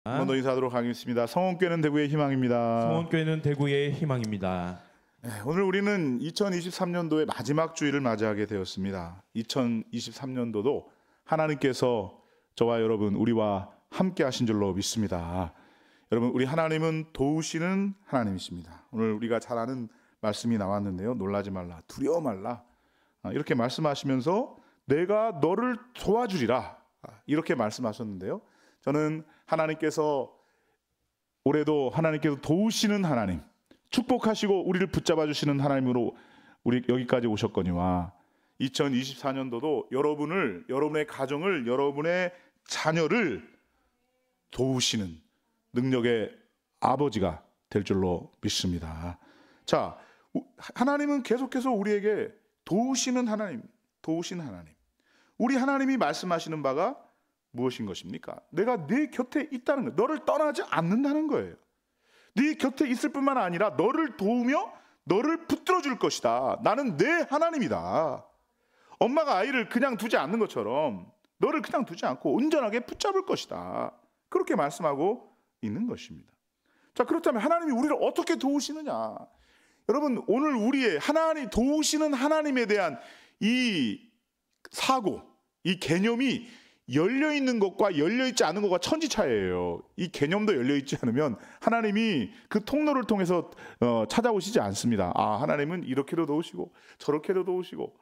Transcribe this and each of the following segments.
먼저 인사하도록 하겠습니다. 성원교회는 대구의 희망입니다. 성원교회는 대구의 희망입니다. 오늘 우리는 2023년도의 마지막 주일을 맞이하게 되었습니다. 2023년도도 하나님께서 저와 여러분 우리와 함께 하신 줄로 믿습니다. 여러분, 우리 하나님은 도우시는 하나님이십니다. 오늘 우리가 잘 아는 말씀이 나왔는데요, 놀라지 말라, 두려워 말라, 이렇게 말씀하시면서 내가 너를 도와주리라, 이렇게 말씀하셨는데요, 저는 하나님께서 올해도 하나님께서 도우시는 하나님, 축복하시고 우리를 붙잡아 주시는 하나님으로 우리 여기까지 오셨거니와 2024년도도 여러분을, 여러분의 가정을, 여러분의 자녀를 도우시는 능력의 아버지가 될 줄로 믿습니다. 자, 하나님은 계속해서 우리에게 도우시는 하나님, 도우시는 하나님. 우리 하나님이 말씀하시는 바가 무엇인 것입니까? 내가 네 곁에 있다는 거예요. 너를 떠나지 않는다는 거예요. 네 곁에 있을 뿐만 아니라 너를 도우며 너를 붙들어 줄 것이다. 나는 내 하나님이다. 엄마가 아이를 그냥 두지 않는 것처럼 너를 그냥 두지 않고 온전하게 붙잡을 것이다. 그렇게 말씀하고 있는 것입니다. 자, 그렇다면 하나님이 우리를 어떻게 도우시느냐? 여러분, 오늘 우리의 하나님, 도우시는 하나님에 대한 이 사고, 이 개념이 열려있는 것과 열려있지 않은 것과 천지차이예요. 이 개념도 열려있지 않으면 하나님이 그 통로를 통해서 찾아오시지 않습니다. 아, 하나님은 이렇게도 도우시고 저렇게도 도우시고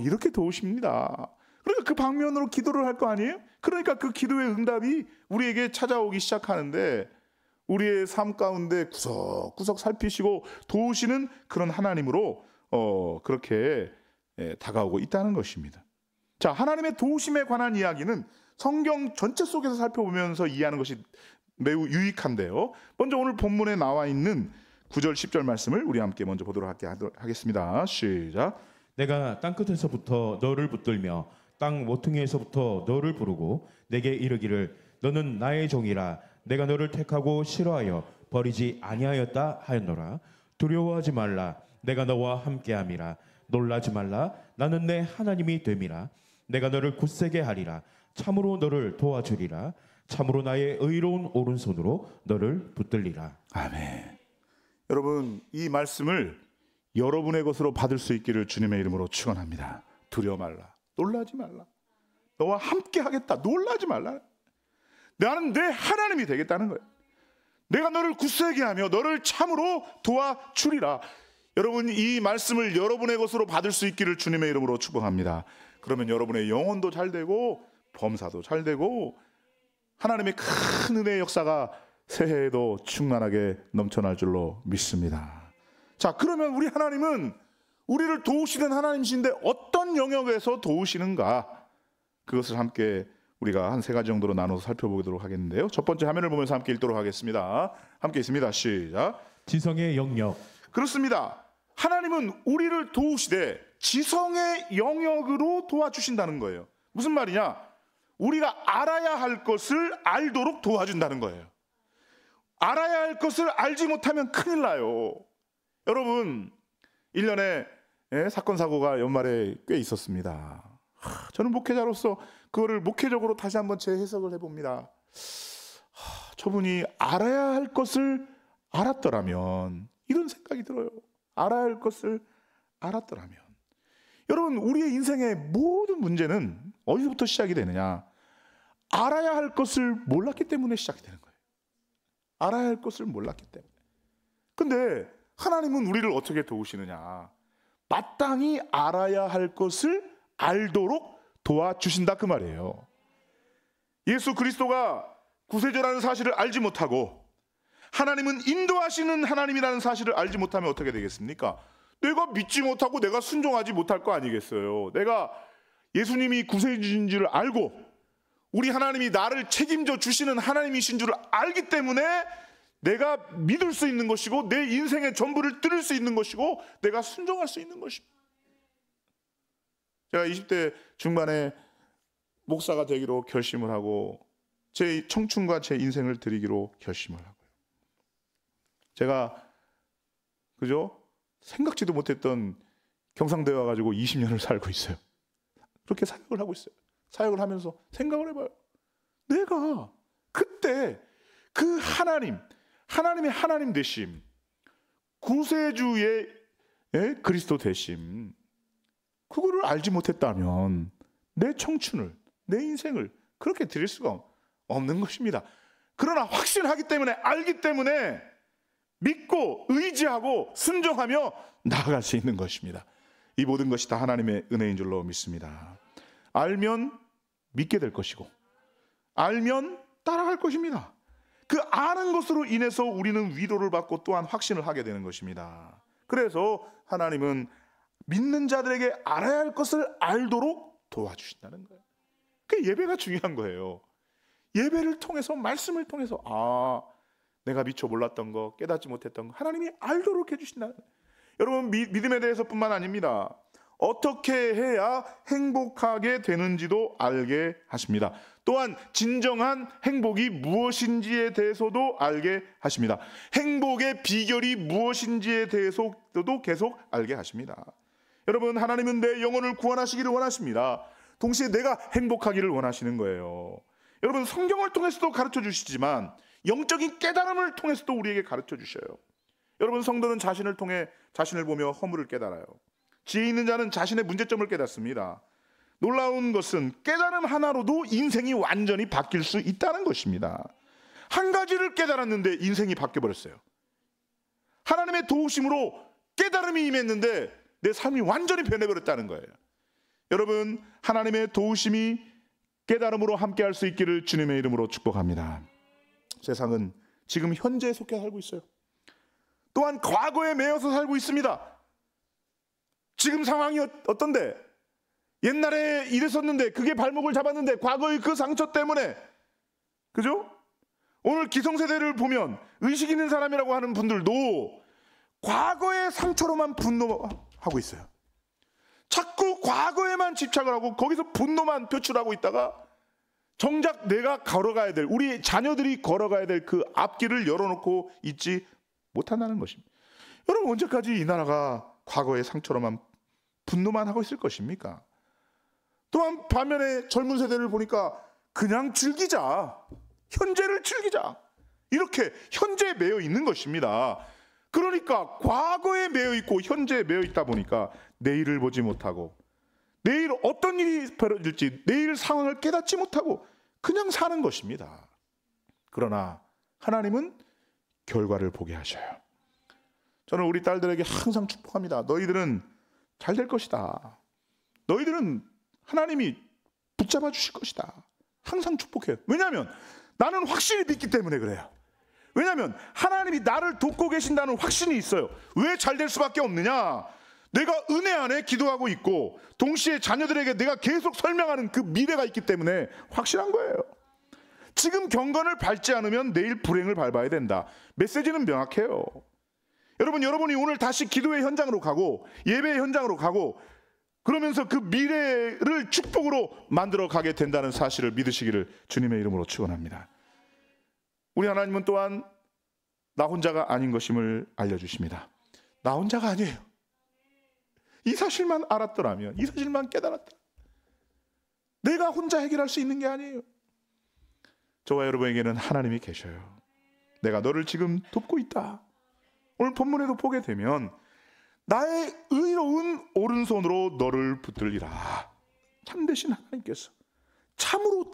이렇게 도우십니다. 그러니까 그 방면으로 기도를 할 거 아니에요? 그러니까 그 기도의 응답이 우리에게 찾아오기 시작하는데, 우리의 삶 가운데 구석구석 살피시고 도우시는 그런 하나님으로 그렇게 다가오고 있다는 것입니다. 자, 하나님의 도우심에 관한 이야기는 성경 전체 속에서 살펴보면서 이해하는 것이 매우 유익한데요, 먼저 오늘 본문에 나와 있는 9절 10절 말씀을 우리 함께 먼저 보도록 하겠습니다. 시작. 내가 땅끝에서부터 너를 붙들며 땅 모퉁이에서부터 너를 부르고 내게 이르기를 너는 나의 종이라. 내가 너를 택하고 싫어하여 버리지 아니하였다 하였노라. 두려워하지 말라. 내가 너와 함께함이라. 놀라지 말라. 나는 내 하나님이 됨이라. 내가 너를 굳세게 하리라. 참으로 너를 도와주리라. 참으로 나의 의로운 오른손으로 너를 붙들리라. 아멘. 여러분, 이 말씀을 여러분의 것으로 받을 수 있기를 주님의 이름으로 축원합니다. 두려워 말라. 놀라지 말라. 너와 함께 하겠다. 놀라지 말라. 나는 내 하나님이 되겠다는 거예요. 내가 너를 굳세게 하며 너를 참으로 도와주리라. 여러분, 이 말씀을 여러분의 것으로 받을 수 있기를 주님의 이름으로 축복합니다. 그러면 여러분의 영혼도 잘 되고 범사도 잘 되고 하나님의 큰 은혜의 역사가 새해에도 충만하게 넘쳐날 줄로 믿습니다. 자, 그러면 우리 하나님은 우리를 도우시는 하나님이신데 어떤 영역에서 도우시는가? 그것을 함께 우리가 한 세 가지 정도로 나눠서 살펴보도록 하겠는데요, 첫 번째 화면을 보면서 함께 읽도록 하겠습니다. 함께 있습니다. 시작. 지성의 영역. 그렇습니다. 하나님은 우리를 도우시되 지성의 영역으로 도와주신다는 거예요. 무슨 말이냐? 우리가 알아야 할 것을 알도록 도와준다는 거예요. 알아야 할 것을 알지 못하면 큰일 나요. 여러분, 1년에 사건 사고가 연말에 꽤 있었습니다. 저는 목회자로서 그거를 목회적으로 다시 한번 재해석을 해봅니다. 저분이 알아야 할 것을 알았더라면, 이런 생각이 들어요. 알아야 할 것을 알았더라면. 여러분, 우리의 인생의 모든 문제는 어디서부터 시작이 되느냐? 알아야 할 것을 몰랐기 때문에 시작이 되는 거예요. 알아야 할 것을 몰랐기 때문에. 근데 하나님은 우리를 어떻게 도우시느냐? 마땅히 알아야 할 것을 알도록 도와주신다, 그 말이에요. 예수 그리스도가 구세주라는 사실을 알지 못하고 하나님은 인도하시는 하나님이라는 사실을 알지 못하면 어떻게 되겠습니까? 내가 믿지 못하고 내가 순종하지 못할 거 아니겠어요. 내가 예수님이 구세주인 줄 알고 우리 하나님이 나를 책임져 주시는 하나님이신 줄 알기 때문에 내가 믿을 수 있는 것이고 내 인생의 전부를 드릴 수 있는 것이고 내가 순종할 수 있는 것입니다. 제가 20대 중반에 목사가 되기로 결심을 하고 제 청춘과 제 인생을 드리기로 결심을 하고요. 제가 생각지도 못했던 경상도에 와가지고 20년을 살고 있어요. 그렇게 사역을 하고 있어요. 사역을 하면서 생각을 해봐요. 내가 그때 그 하나님의 하나님 되심, 구세주의 그리스도 되심, 그거를 알지 못했다면 내 청춘을, 내 인생을 그렇게 드릴 수가 없는 것입니다. 그러나 확신하기 때문에, 알기 때문에 믿고 의지하고 순종하며 나아갈 수 있는 것입니다. 이 모든 것이 다 하나님의 은혜인 줄로 믿습니다. 알면 믿게 될 것이고, 알면 따라갈 것입니다. 그 아는 것으로 인해서 우리는 위로를 받고 또한 확신을 하게 되는 것입니다. 그래서 하나님은 믿는 자들에게 알아야 할 것을 알도록 도와주신다는 거예요. 그게 예배가 중요한 거예요. 예배를 통해서, 말씀을 통해서 내가 미처 몰랐던 거, 깨닫지 못했던 거 하나님이 알도록 해주신다는 거예요. 여러분, 믿음에 대해서뿐만 아닙니다. 어떻게 해야 행복하게 되는지도 알게 하십니다. 또한 진정한 행복이 무엇인지에 대해서도 알게 하십니다. 행복의 비결이 무엇인지에 대해서도 계속 알게 하십니다. 여러분, 하나님은 내 영혼을 구원하시기를 원하십니다. 동시에 내가 행복하기를 원하시는 거예요. 여러분, 성경을 통해서도 가르쳐 주시지만 영적인 깨달음을 통해서도 우리에게 가르쳐 주셔요. 여러분, 성도는 자신을 통해 자신을 보며 허물을 깨달아요. 지혜 있는 자는 자신의 문제점을 깨닫습니다. 놀라운 것은 깨달음 하나로도 인생이 완전히 바뀔 수 있다는 것입니다. 한 가지를 깨달았는데 인생이 바뀌어버렸어요. 하나님의 도우심으로 깨달음이 임했는데 내 삶이 완전히 변해버렸다는 거예요. 여러분, 하나님의 도우심이 깨달음으로 함께할 수 있기를 주님의 이름으로 축복합니다. 세상은 지금 현재에 속해 살고 있어요. 또한 과거에 매여서 살고 있습니다. 지금 상황이 어떤데? 옛날에 이랬었는데, 그게 발목을 잡았는데, 과거의 그 상처 때문에, 그죠? 오늘 기성세대를 보면 의식 있는 사람이라고 하는 분들도 과거의 상처로만 분노하고 있어요. 자꾸 과거에만 집착을 하고 거기서 분노만 표출하고 있다가 정작 내가 걸어가야 될, 우리 자녀들이 걸어가야 될 그 앞길을 열어놓고 있지 못한다는 것입니다. 여러분, 언제까지 이 나라가 과거의 상처로만 분노만 하고 있을 것입니까? 또한 반면에 젊은 세대를 보니까 그냥 즐기자, 현재를 즐기자, 이렇게 현재에 매여 있는 것입니다. 그러니까 과거에 매여 있고 현재에 매여 있다 보니까 내일을 보지 못하고, 내일 어떤 일이 벌어질지 내일 상황을 깨닫지 못하고 그냥 사는 것입니다. 그러나 하나님은 결과를 보게 하셔요. 저는 우리 딸들에게 항상 축복합니다. 너희들은 잘 될 것이다. 너희들은 하나님이 붙잡아 주실 것이다. 항상 축복해요. 왜냐하면 나는 확실히 믿기 때문에 그래요. 왜냐하면 하나님이 나를 돕고 계신다는 확신이 있어요. 왜 잘 될 수밖에 없느냐? 내가 은혜 안에 기도하고 있고 동시에 자녀들에게 내가 계속 설명하는 그 미래가 있기 때문에 확실한 거예요. 지금 경건을 밟지 않으면 내일 불행을 밟아야 된다. 메시지는 명확해요. 여러분이 오늘 다시 기도의 현장으로 가고 예배의 현장으로 가고 그러면서 그 미래를 축복으로 만들어 가게 된다는 사실을 믿으시기를 주님의 이름으로 축원합니다. 우리 하나님은 또한 나 혼자가 아닌 것임을 알려주십니다. 나 혼자가 아니에요. 이 사실만 알았더라면, 이 사실만 깨달았더라면 내가 혼자 해결할 수 있는 게 아니에요. 저와 여러분에게는 하나님이 계셔요. 내가 너를 지금 돕고 있다. 오늘 본문에도 보게 되면 나의 의로운 오른손으로 너를 붙들리라. 참되신 하나님께서 참으로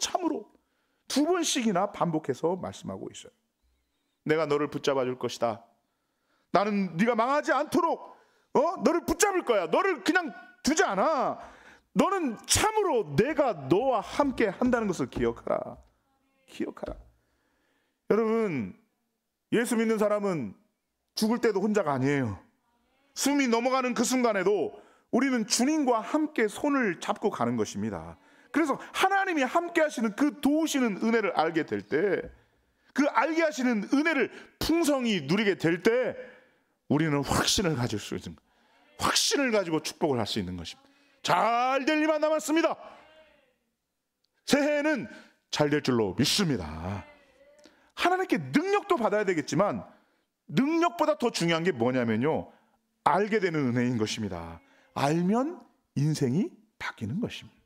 두 번씩이나 반복해서 말씀하고 있어요. 내가 너를 붙잡아 줄 것이다. 나는 네가 망하지 않도록 너를 붙잡을 거야. 너를 그냥 두지 않아. 너는 참으로 내가 너와 함께 한다는 것을 기억하라. 여러분, 예수 믿는 사람은 죽을 때도 혼자가 아니에요. 숨이 넘어가는 그 순간에도 우리는 주님과 함께 손을 잡고 가는 것입니다. 그래서 하나님이 함께 하시는 그 도우시는 은혜를 알게 될 때, 그 알게 하시는 은혜를 풍성히 누리게 될 때 우리는 확신을 가질 수 있는, 확신을 가지고 축복을 할 수 있는 것입니다. 잘 될 일만 남았습니다. 새해에는 잘 될 줄로 믿습니다. 하나님께 능력도 받아야 되겠지만 능력보다 더 중요한 게 뭐냐면요, 알게 되는 은혜인 것입니다. 알면 인생이 바뀌는 것입니다.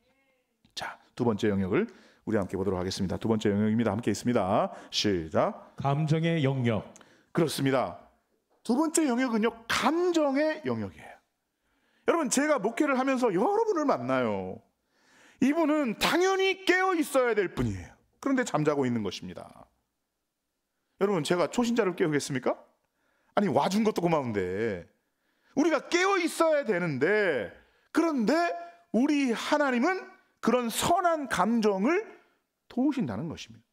자, 두 번째 영역을 우리 함께 보도록 하겠습니다. 두 번째 영역입니다. 함께 있습니다. 시작. 감정의 영역. 그렇습니다. 두 번째 영역은요, 감정의 영역이에요. 여러분, 제가 목회를 하면서 여러분을 만나요. 이분은 당연히 깨어 있어야 될 분이에요. 그런데 잠자고 있는 것입니다. 여러분, 제가 초신자를 깨우겠습니까? 아니, 와준 것도 고마운데 우리가 깨어 있어야 되는데, 그런데 우리 하나님은 그런 선한 감정을 도우신다는 것입니다.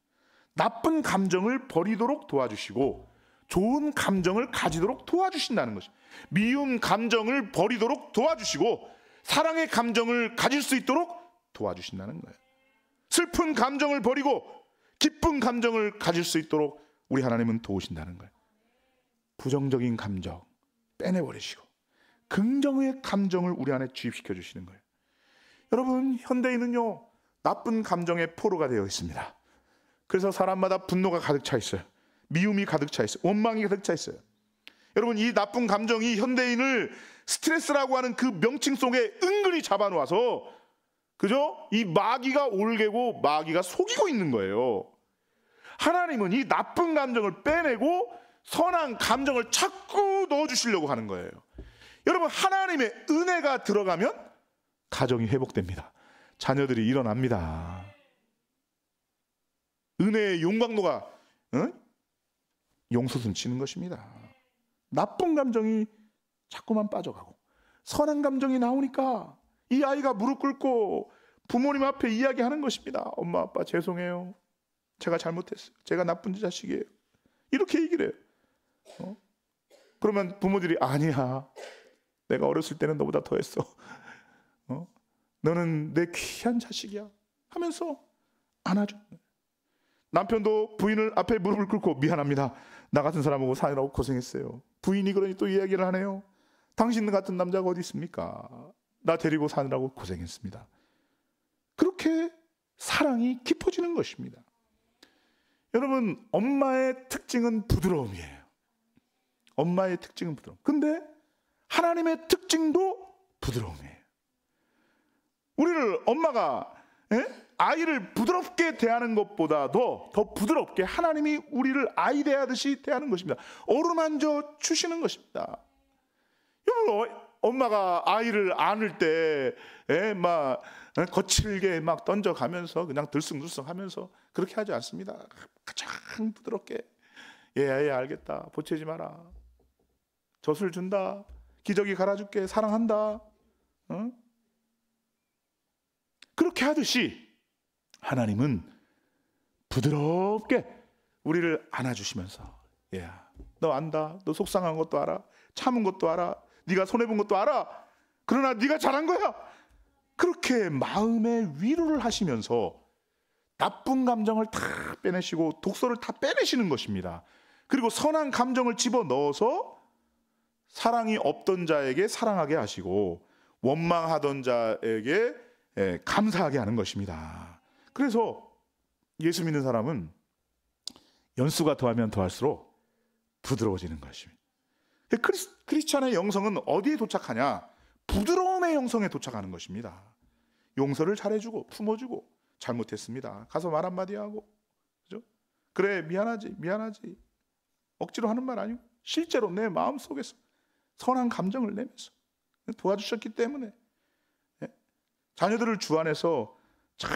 나쁜 감정을 버리도록 도와주시고 좋은 감정을 가지도록 도와주신다는 것입니다. 미움 감정을 버리도록 도와주시고 사랑의 감정을 가질 수 있도록 도와주신다는 거예요. 슬픈 감정을 버리고 기쁜 감정을 가질 수 있도록 우리 하나님은 도우신다는 거예요. 부정적인 감정 빼내버리시고 긍정의 감정을 우리 안에 주입시켜 주시는 거예요. 여러분, 현대인은요, 나쁜 감정의 포로가 되어 있습니다. 그래서 사람마다 분노가 가득 차 있어요. 미움이 가득 차 있어요. 원망이 가득 차 있어요. 여러분, 이 나쁜 감정이 현대인을 스트레스라고 하는 그 명칭 속에 은근히 잡아놓아서, 그죠? 이 마귀가 올개고 마귀가 속이고 있는 거예요. 하나님은 이 나쁜 감정을 빼내고 선한 감정을 자꾸 넣어주시려고 하는 거예요. 여러분, 하나님의 은혜가 들어가면 가정이 회복됩니다. 자녀들이 일어납니다. 은혜의 용광로가 용솟음 치는 것입니다. 나쁜 감정이 자꾸만 빠져가고 선한 감정이 나오니까 이 아이가 무릎 꿇고 부모님 앞에 이야기하는 것입니다. 엄마 아빠 죄송해요. 제가 잘못했어요. 제가 나쁜 자식이에요. 이렇게 얘기를 해요. 그러면 부모들이 아니야. 내가 어렸을 때는 너보다 더했어. 너는 내 귀한 자식이야 하면서 안아줘. 남편도 부인을 앞에 무릎을 꿇고 미안합니다. 나 같은 사람하고 사느라고 고생했어요. 부인이 그러니 또 이야기를 하네요. 당신 같은 남자가 어디 있습니까? 나 데리고 사느라고 고생했습니다. 그렇게 사랑이 깊어지는 것입니다. 여러분, 엄마의 특징은 부드러움이에요. 엄마의 특징은 부드러움. 근데 하나님의 특징도 부드러움이에요. 우리를 엄마가 아이를 부드럽게 대하는 것보다도 더 부드럽게 하나님이 우리를 아이 대하듯이 대하는 것입니다. 어루만져 주시는 것입니다. 여러분, 엄마가 아이를 안을 때 막 거칠게 막 던져가면서 그냥 들쑥들쑥하면서 그렇게 하지 않습니다. 가장 부드럽게 얘 알겠다. 보채지 마라. 젖을 준다. 기저귀 갈아줄게. 사랑한다. 그렇게 하듯이 하나님은 부드럽게 우리를 안아주시면서 얘야, 너 안다. 너 속상한 것도 알아. 참은 것도 알아. 네가 손해본 것도 알아. 그러나 네가 잘한 거야. 그렇게 마음의 위로를 하시면서 나쁜 감정을 다 빼내시고 독소를 다 빼내시는 것입니다. 그리고 선한 감정을 집어넣어서 사랑이 없던 자에게 사랑하게 하시고 원망하던 자에게 감사하게 하는 것입니다. 그래서 예수 믿는 사람은 연수가 더하면 더할수록 부드러워지는 것입니다. 크리스찬의 영성은 어디에 도착하냐? 부드러움의 영성에 도착하는 것입니다. 용서를 잘해주고 품어주고 잘못했습니다. 가서 말 한마디 하고, 그죠? 그래 미안하지. 억지로 하는 말 아니고 실제로 내 마음속에서 선한 감정을 내면서 도와주셨기 때문에 자녀들을 주 안에서 잘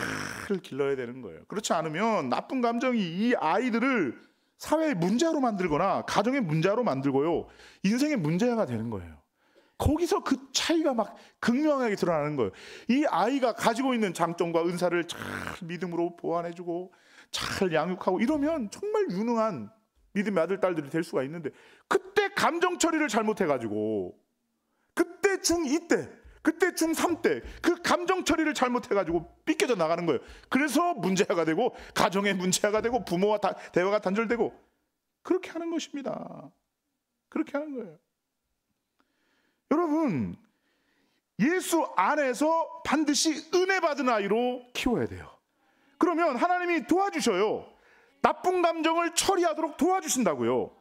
길러야 되는 거예요. 그렇지 않으면 나쁜 감정이 이 아이들을 사회의 문제로 만들거나 가정의 문제로 만들고요, 인생의 문제가 되는 거예요. 거기서 그 차이가 막 극명하게 드러나는 거예요. 이 아이가 가지고 있는 장점과 은사를 잘 믿음으로 보완해주고 잘 양육하고 이러면 정말 유능한 믿음의 아들, 딸들이 될 수가 있는데, 그때 감정 처리를 잘못해가지고 그때 중2 때, 그때 중3 때 그 감정 처리를 잘못해가지고 삐껴져 나가는 거예요. 그래서 문제가 되고 가정의 문제가 되고 부모와 대화가 단절되고 그렇게 하는 것입니다. 그렇게 하는 거예요. 여러분, 예수 안에서 반드시 은혜 받은 아이로 키워야 돼요. 그러면 하나님이 도와주셔요. 나쁜 감정을 처리하도록 도와주신다고요.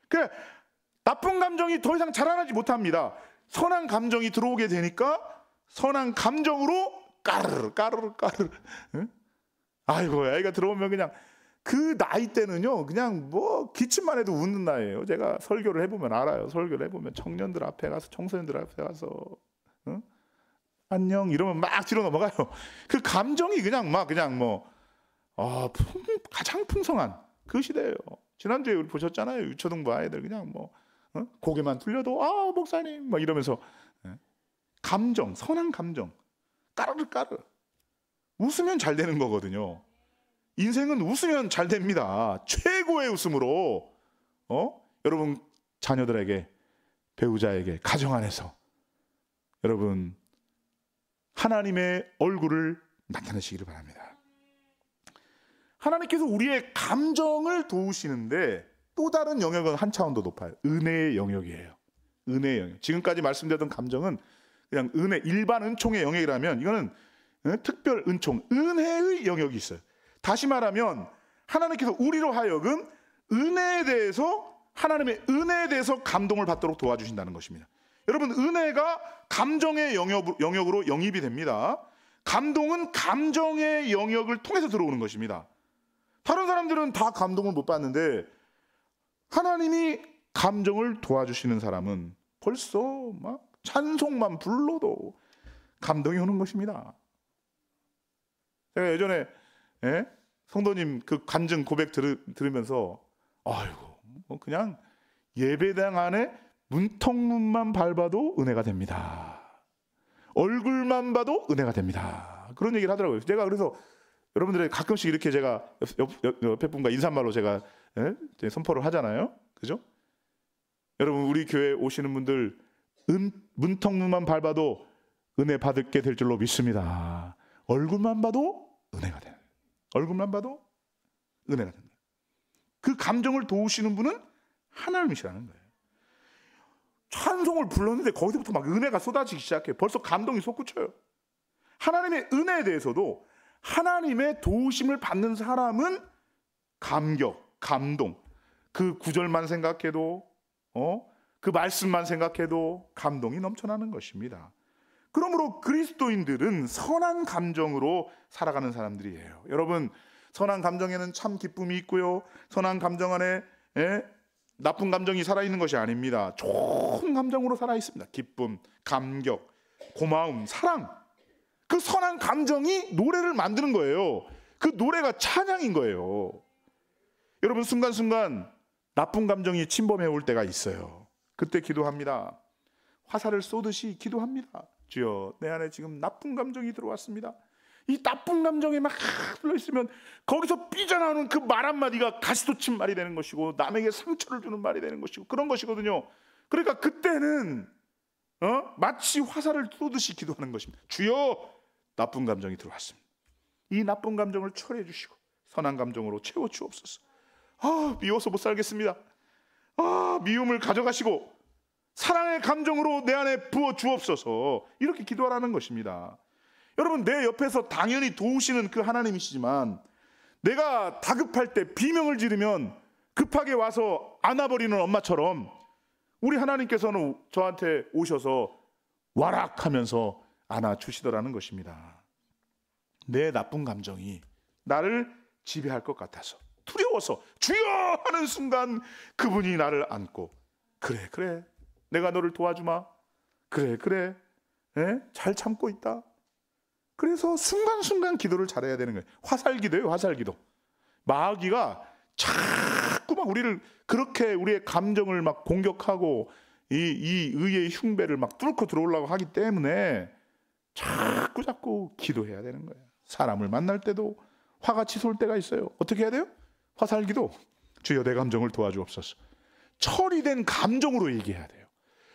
그러니까 나쁜 감정이 더 이상 자라나지 못합니다. 선한 감정이 들어오게 되니까 선한 감정으로 까르르 아이고, 애가 들어오면 그냥 그 나이 때는요, 그냥 뭐 기침만 해도 웃는 나이예요. 제가 설교를 해보면 알아요. 설교를 해보면 청년들 앞에 가서, 청소년들 앞에 가서 안녕 이러면 막 뒤로 넘어가요. 그 감정이 그냥 가장 풍성한 그 시대예요. 지난주에 우리 보셨잖아요. 유초등부 아이들 그냥 고개만 돌려도 목사님 막 이러면서 감정, 선한 감정, 까르르 까르. 웃으면 잘 되는 거거든요. 인생은 웃으면 잘 됩니다. 최고의 웃음으로 여러분 자녀들에게, 배우자에게, 가정 안에서 여러분 하나님의 얼굴을 나타내시기를 바랍니다. 하나님께서 우리의 감정을 도우시는데 또 다른 영역은 한 차원 더 높아요. 은혜의 영역이에요. 은혜의 영역. 지금까지 말씀드렸던 감정은 그냥 은혜, 일반 은총의 영역이라면 이거는 특별 은총, 은혜의 영역이 있어요. 다시 말하면 하나님께서 우리로 하여금 은혜에 대해서, 하나님의 은혜에 대해서 감동을 받도록 도와주신다는 것입니다. 여러분, 은혜가 감정의 영역으로 영입이 됩니다. 감동은 감정의 영역을 통해서 들어오는 것입니다. 다른 사람들은 다 감동을 못 받는데 하나님이 감정을 도와주시는 사람은 벌써 막 찬송만 불러도 감동이 오는 것입니다. 제가 예전에 성도님 그 간증 고백 들으면서 그냥 예배당 안에 문턱문만 밟아도 은혜가 됩니다. 얼굴만 봐도 은혜가 됩니다. 그런 얘기를 하더라고요. 제가 그래서 여러분들의 가끔씩 이렇게 제가 옆에 분과 인사말로 제가 선포를 하잖아요. 그죠? 여러분, 우리 교회 오시는 분들 문턱문만 밟아도 은혜 받게 될 줄로 믿습니다. 얼굴만 봐도 은혜가 돼요. 얼굴만 봐도 은혜가 됩니다. 그 감정을 도우시는 분은 하나님이시라는 거예요. 찬송을 불렀는데 거기서부터 막 은혜가 쏟아지기 시작해요. 벌써 감동이 솟구쳐요. 하나님의 은혜에 대해서도 하나님의 도우심을 받는 사람은 감격, 감동, 그 구절만 생각해도 그 말씀만 생각해도 감동이 넘쳐나는 것입니다. 그러므로 그리스도인들은 선한 감정으로 살아가는 사람들이에요. 여러분, 선한 감정에는 참 기쁨이 있고요, 선한 감정 안에 나쁜 감정이 살아있는 것이 아닙니다. 좋은 감정으로 살아있습니다. 기쁨, 감격, 고마움, 사랑. 그 선한 감정이 노래를 만드는 거예요. 그 노래가 찬양인 거예요. 여러분, 순간순간 나쁜 감정이 침범해 올 때가 있어요. 그때 기도합니다. 화살을 쏘듯이 기도합니다. 주여, 내 안에 지금 나쁜 감정이 들어왔습니다. 이 나쁜 감정에 막 들어있으면 거기서 삐져나오는 그 말 한마디가 가시돋친 말이 되는 것이고 남에게 상처를 주는 말이 되는 것이고 그런 것이거든요. 그러니까 그때는 마치 화살을 쏘듯이 기도하는 것입니다. 주여, 나쁜 감정이 들어왔습니다. 이 나쁜 감정을 처리해 주시고 선한 감정으로 채워 주옵소서. 미워서 못 살겠습니다. 미움을 가져가시고 사랑의 감정으로 내 안에 부어 주옵소서. 이렇게 기도하라는 것입니다. 여러분, 내 옆에서 당연히 도우시는 그 하나님이시지만 내가 다급할 때 비명을 지르면 급하게 와서 안아버리는 엄마처럼 우리 하나님께서는 저한테 오셔서 와락하면서 안아주시더라는 것입니다. 내 나쁜 감정이 나를 지배할 것 같아서 두려워서 주여 하는 순간 그분이 나를 안고 그래 내가 너를 도와주마. 그래 잘 참고 있다. 그래서 순간순간 기도를 잘해야 되는 거예요. 화살기도예요. 화살기도. 마귀가 자꾸 막 우리를 그렇게 우리의 감정을 막 공격하고 이 의의 흉배를 막 뚫고 들어오려고 하기 때문에 자꾸 기도해야 되는 거예요. 사람을 만날 때도 화가 치솟을 때가 있어요. 어떻게 해야 돼요? 화살기도. 주여, 내 감정을 도와주옵소서. 처리된 감정으로 얘기해야 돼요.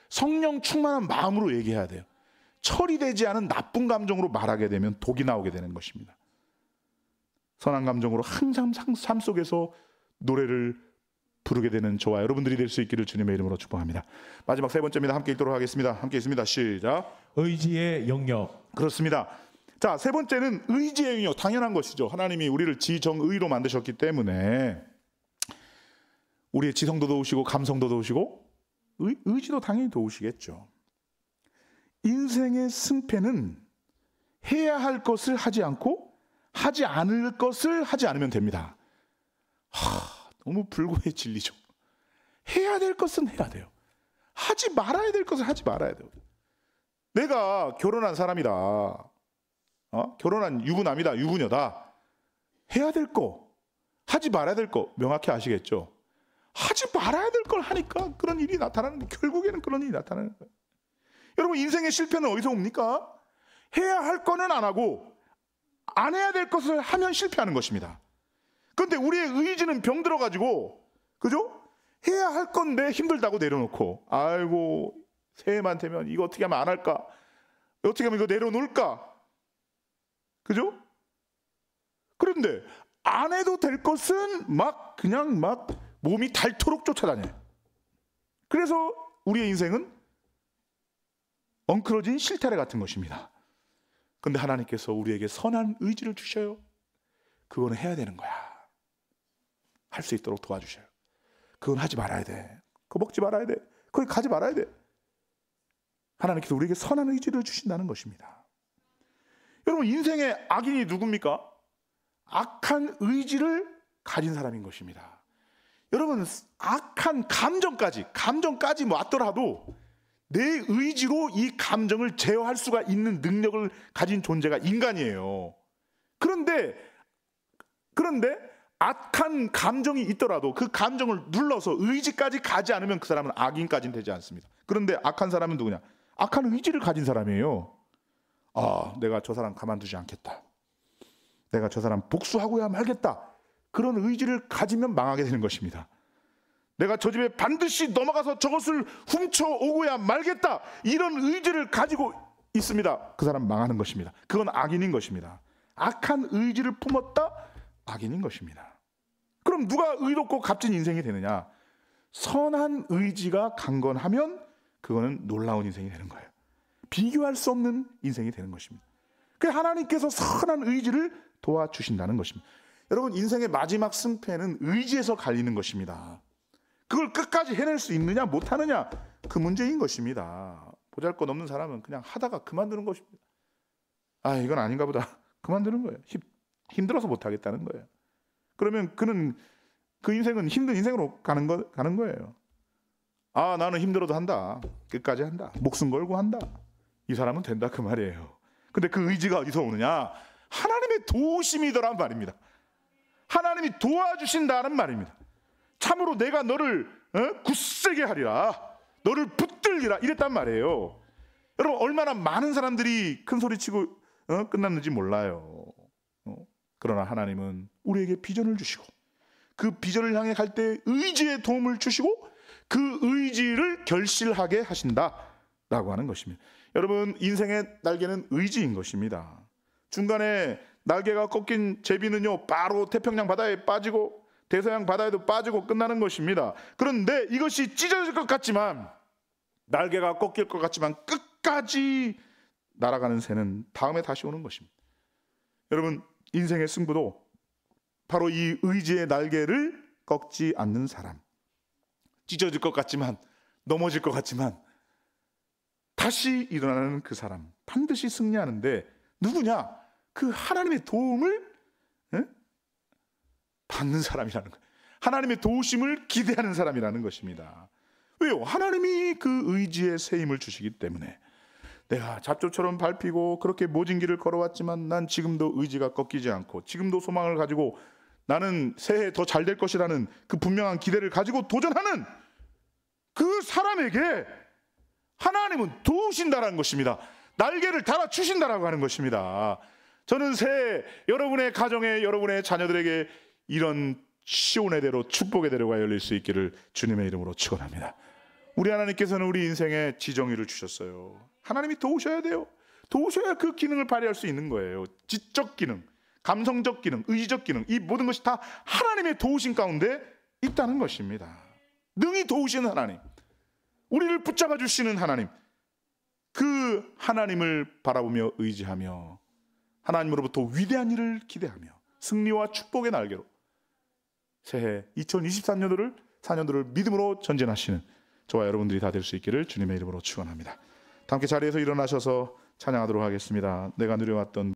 성령 충만한 마음으로 얘기해야 돼요. 처리되지 않은 나쁜 감정으로 말하게 되면 독이 나오게 되는 것입니다. 선한 감정으로 항상 삶 속에서 노래를 부르게 되는 저와 여러분들이 될 수 있기를 주님의 이름으로 축복합니다. 마지막 세 번째입니다. 함께 읽도록 하겠습니다. 함께 있습니다. 시작. 의지의 영역. 그렇습니다. 자, 세 번째는 의지의 영역. 당연한 것이죠. 하나님이 우리를 지정의로 만드셨기 때문에 우리의 지성도 도우시고 감성도 도우시고 의지도 당연히 도우시겠죠. 인생의 승패는 해야 할 것을 하지 않고 하지 않을 것을 하지 않으면 됩니다. 너무 불고의 진리죠. 해야 될 것은 해야 돼요. 하지 말아야 될 것은 하지 말아야 돼요. 내가 결혼한 사람이다. 결혼한 유부남이다. 유부녀다. 해야 될 거, 하지 말아야 될 거 명확히 아시겠죠? 하지 말아야 될 걸 하니까 그런 일이 나타나는 거예요. 결국에는 그런 일이 나타나는 거예요. 여러분, 인생의 실패는 어디서 옵니까? 해야 할 거는 안 하고 안 해야 될 것을 하면 실패하는 것입니다. 그런데 우리의 의지는 병들어가지고, 그죠? 해야 할 건데 힘들다고 내려놓고, 아이고 새해만 되면 이거 어떻게 하면 안 할까? 어떻게 하면 이거 내려놓을까? 그죠? 그런데 안 해도 될 것은 그냥 몸이 닳도록 쫓아다녀요. 그래서 우리의 인생은 엉클어진 실타래 같은 것입니다. 그런데 하나님께서 우리에게 선한 의지를 주셔요. 그거는 해야 되는 거야. 할 수 있도록 도와주셔요. 그건 하지 말아야 돼. 그거 먹지 말아야 돼. 거기 가지 말아야 돼. 하나님께서 우리에게 선한 의지를 주신다는 것입니다. 여러분, 인생의 악인이 누굽니까? 악한 의지를 가진 사람인 것입니다. 여러분, 악한 감정까지 왔더라도 내 의지로 이 감정을 제어할 수가 있는 능력을 가진 존재가 인간이에요. 그런데 악한 감정이 있더라도 그 감정을 눌러서 의지까지 가지 않으면 그 사람은 악인까지는 되지 않습니다. 그런데 악한 사람은 누구냐? 악한 의지를 가진 사람이에요. 내가 저 사람 가만두지 않겠다. 내가 저 사람 복수하고야 말겠다. 그런 의지를 가지면 망하게 되는 것입니다. 내가 저 집에 반드시 넘어가서 저것을 훔쳐오고야 말겠다. 이런 의지를 가지고 있습니다. 그 사람 망하는 것입니다. 그건 악인인 것입니다. 악한 의지를 품었다? 악인인 것입니다. 그럼 누가 의롭고 값진 인생이 되느냐? 선한 의지가 강건하면 그거는 놀라운 인생이 되는 거예요. 비교할 수 없는 인생이 되는 것입니다. 그 하나님께서 선한 의지를 도와주신다는 것입니다. 여러분, 인생의 마지막 승패는 의지에서 갈리는 것입니다. 그걸 끝까지 해낼 수 있느냐 못하느냐, 그 문제인 것입니다. 보잘것없는 사람은 그냥 하다가 그만두는 것입니다. 이건 아닌가 보다. 그만두는 거예요. 힘들어서 못하겠다는 거예요. 그러면 그는 그 인생은 힘든 인생으로 가는 거예요. 나는 힘들어도 한다. 끝까지 한다. 목숨 걸고 한다. 이 사람은 된다, 그 말이에요. 근데 그 의지가 어디서 오느냐? 하나님의 도우심이더란 말입니다. 하나님이 도와주신다는 말입니다. 참으로 내가 너를 굳세게 하리라, 너를 붙들리라, 이랬단 말이에요. 여러분, 얼마나 많은 사람들이 큰 소리치고 끝났는지 몰라요. 그러나 하나님은 우리에게 비전을 주시고, 그 비전을 향해 갈 때 의지의 도움을 주시고 그 의지를 결실하게 하신다라고 하는 것입니다. 여러분, 인생의 날개는 의지인 것입니다. 중간에 날개가 꺾인 제비는요, 바로 태평양 바다에 빠지고 대서양 바다에도 빠지고 끝나는 것입니다. 그런데 이것이 찢어질 것 같지만, 날개가 꺾일 것 같지만 끝까지 날아가는 새는 다음에 다시 오는 것입니다. 여러분, 인생의 승부도 바로 이 의지의 날개를 꺾지 않는 사람, 찢어질 것 같지만, 넘어질 것 같지만 다시 일어나는 그 사람, 반드시 승리하는데 누구냐? 그 하나님의 도움을 받는 사람이라는 거예요. 하나님의 도우심을 기대하는 사람이라는 것입니다. 왜요? 하나님이 그 의지의 새 힘을 주시기 때문에. 내가 잡초처럼 밟히고 그렇게 모진 길을 걸어왔지만 난 지금도 의지가 꺾이지 않고, 지금도 소망을 가지고 나는 새해 더 잘 될 것이라는 그 분명한 기대를 가지고 도전하는 그 사람에게 하나님은 도우신다라는 것입니다. 날개를 달아주신다라고 하는 것입니다. 저는 새해 여러분의 가정에, 여러분의 자녀들에게 이런 시온의 대로, 축복의 대로가 열릴 수 있기를 주님의 이름으로 축원합니다. 우리 하나님께서는 우리 인생에 지정의를 주셨어요. 하나님이 도우셔야 돼요. 도우셔야 그 기능을 발휘할 수 있는 거예요. 지적 기능, 감성적 기능, 의지적 기능, 이 모든 것이 다 하나님의 도우심 가운데 있다는 것입니다. 능히 도우시는 하나님, 우리를 붙잡아 주시는 하나님, 그 하나님을 바라보며 의지하며 하나님으로부터 위대한 일을 기대하며 승리와 축복의 날개로 새해 2023년도를 4년도를 믿음으로 전진하시는 저와 여러분들이 다 될 수 있기를 주님의 이름으로 축원합니다. 다 함께 자리에서 일어나셔서 찬양하도록 하겠습니다. 내가 누려왔던